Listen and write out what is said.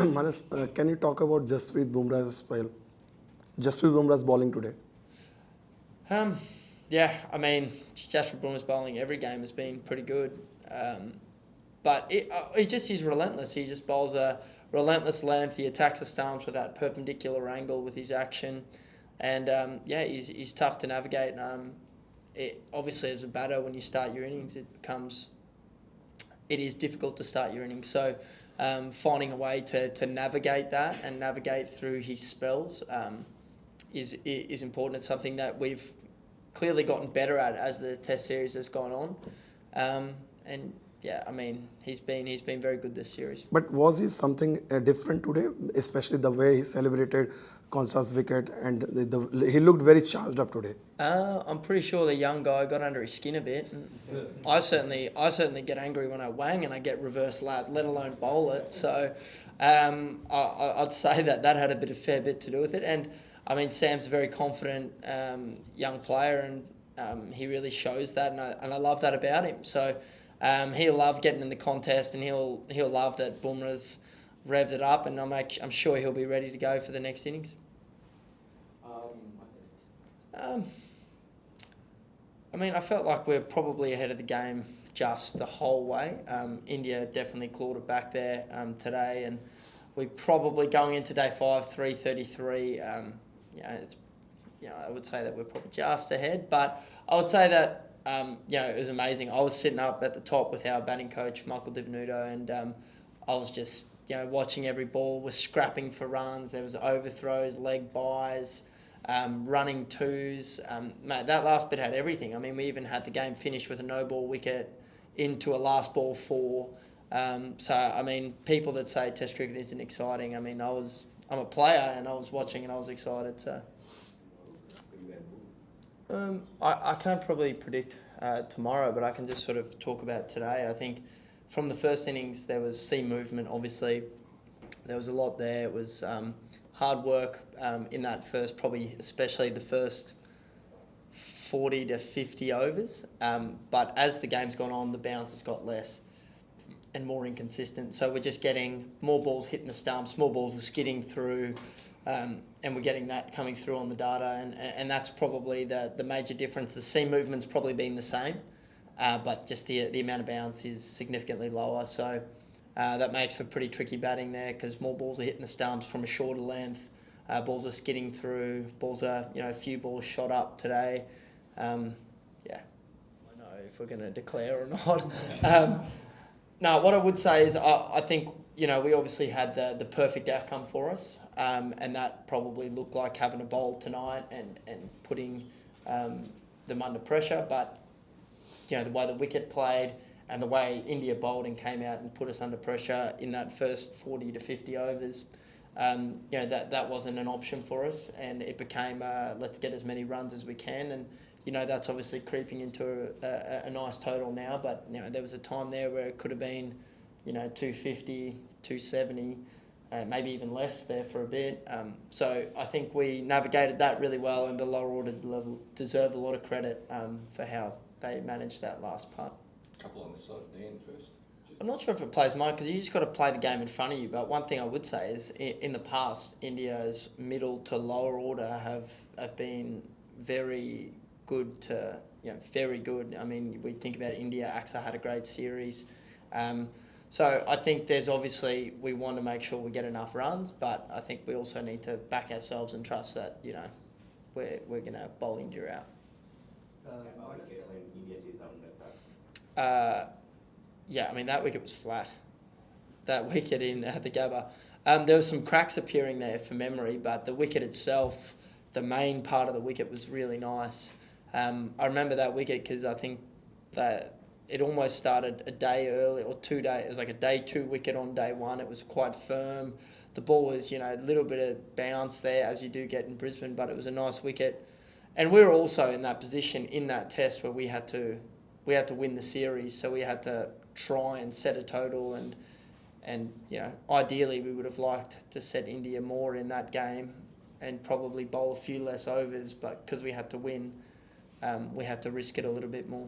Manas, can you talk about Jasprit Bumrah's spell? Jasprit Bumrah's bowling today. Um, yeah, I mean, Jasprit Bumrah's bowling every game has been pretty good. But he just is relentless. He just bowls a relentless length. He attacks the stumps with that perpendicular angle with his action. And he's tough to navigate. Obviously, as a batter, when you start your innings, it is difficult to start your innings. So finding a way to navigate that and navigate through his spells is important. It's something that we've clearly gotten better at as the Test series has gone on. And yeah, I mean, he's been very good this series. But was he something different today, especially the way he celebrated Constant's wicket, and he looked very charged up today. I'm pretty sure the young guy got under his skin a bit. I certainly get angry when I wang and I get reverse lat, let alone bowl it. So I'd say that had a fair bit to do with it. And I mean, Sam's a very confident young player, and he really shows that, and I love that about him. So he'll love getting in the contest, and he'll love that Bumrah's revved it up, and I'm sure he'll be ready to go for the next innings. I mean, I felt like we're probably ahead of the game just the whole way. India definitely clawed it back there today, and we probably going into day 5, 3:33. I would say that we're probably just ahead, but I would say that it was amazing. I was sitting up at the top with our batting coach Michael Divenuto, and I was just watching every ball. Was scrapping for runs. There was overthrows, leg buys. Running twos. Mate, that last bit had everything. I mean, we even had the game finished with a no-ball wicket into a last ball 4. So, I mean, people that say Test cricket isn't exciting, I mean, I'm a player and I was watching and I was excited. So, I can't probably predict tomorrow, but I can just sort of talk about today. I think from the first innings, there was seam movement, obviously. There was a lot there. It was hard work in that first, probably especially the first 40 to 50 overs. But as the game's gone on, the bounce has got less and more inconsistent. So we're just getting more balls hitting the stumps, more balls are skidding through, and we're getting that coming through on the data. And that's probably the major difference. The seam movement's probably been the same, but just the amount of bounce is significantly lower. So that makes for pretty tricky batting there because more balls are hitting the stumps from a shorter length. Balls are skidding through. Balls are, a few balls shot up today. I don't know if we're going to declare or not. No, what I would say is I think, we obviously had the perfect outcome for us. And that probably looked like having a bowl tonight and putting them under pressure. But, the way the wicket played, and the way India bowled and came out and put us under pressure in that first 40 to 50 overs, that wasn't an option for us, and it became let's get as many runs as we can, and that's obviously creeping into a nice total now. But there was a time there where it could have been 250, 270, maybe even less there for a bit. So I think we navigated that really well, and the lower order level deserve a lot of credit for how they managed that last part. Couple on the side, Dan first. I'm not sure if it plays much because you just got to play the game in front of you. But one thing I would say is in the past, India's middle to lower order have been very good to, very good. I mean, we think about India, AXA had a great series. So I think there's obviously, we want to make sure we get enough runs, but I think we also need to back ourselves and trust that, we're going to bowl India out. I mean, that wicket was flat. That wicket in the Gabba. There were some cracks appearing there for memory, but the wicket itself, the main part of the wicket was really nice. I remember that wicket because I think that it almost started a day early or 2 days. It was like a day 2 wicket on day 1. It was quite firm. The ball was, a little bit of bounce there as you do get in Brisbane, but it was a nice wicket. And we were also in that position in that test where we had to win the series, so we had to try and set a total, and ideally we would have liked to set India more in that game and probably bowl a few less overs, but because we had to win, we had to risk it a little bit more.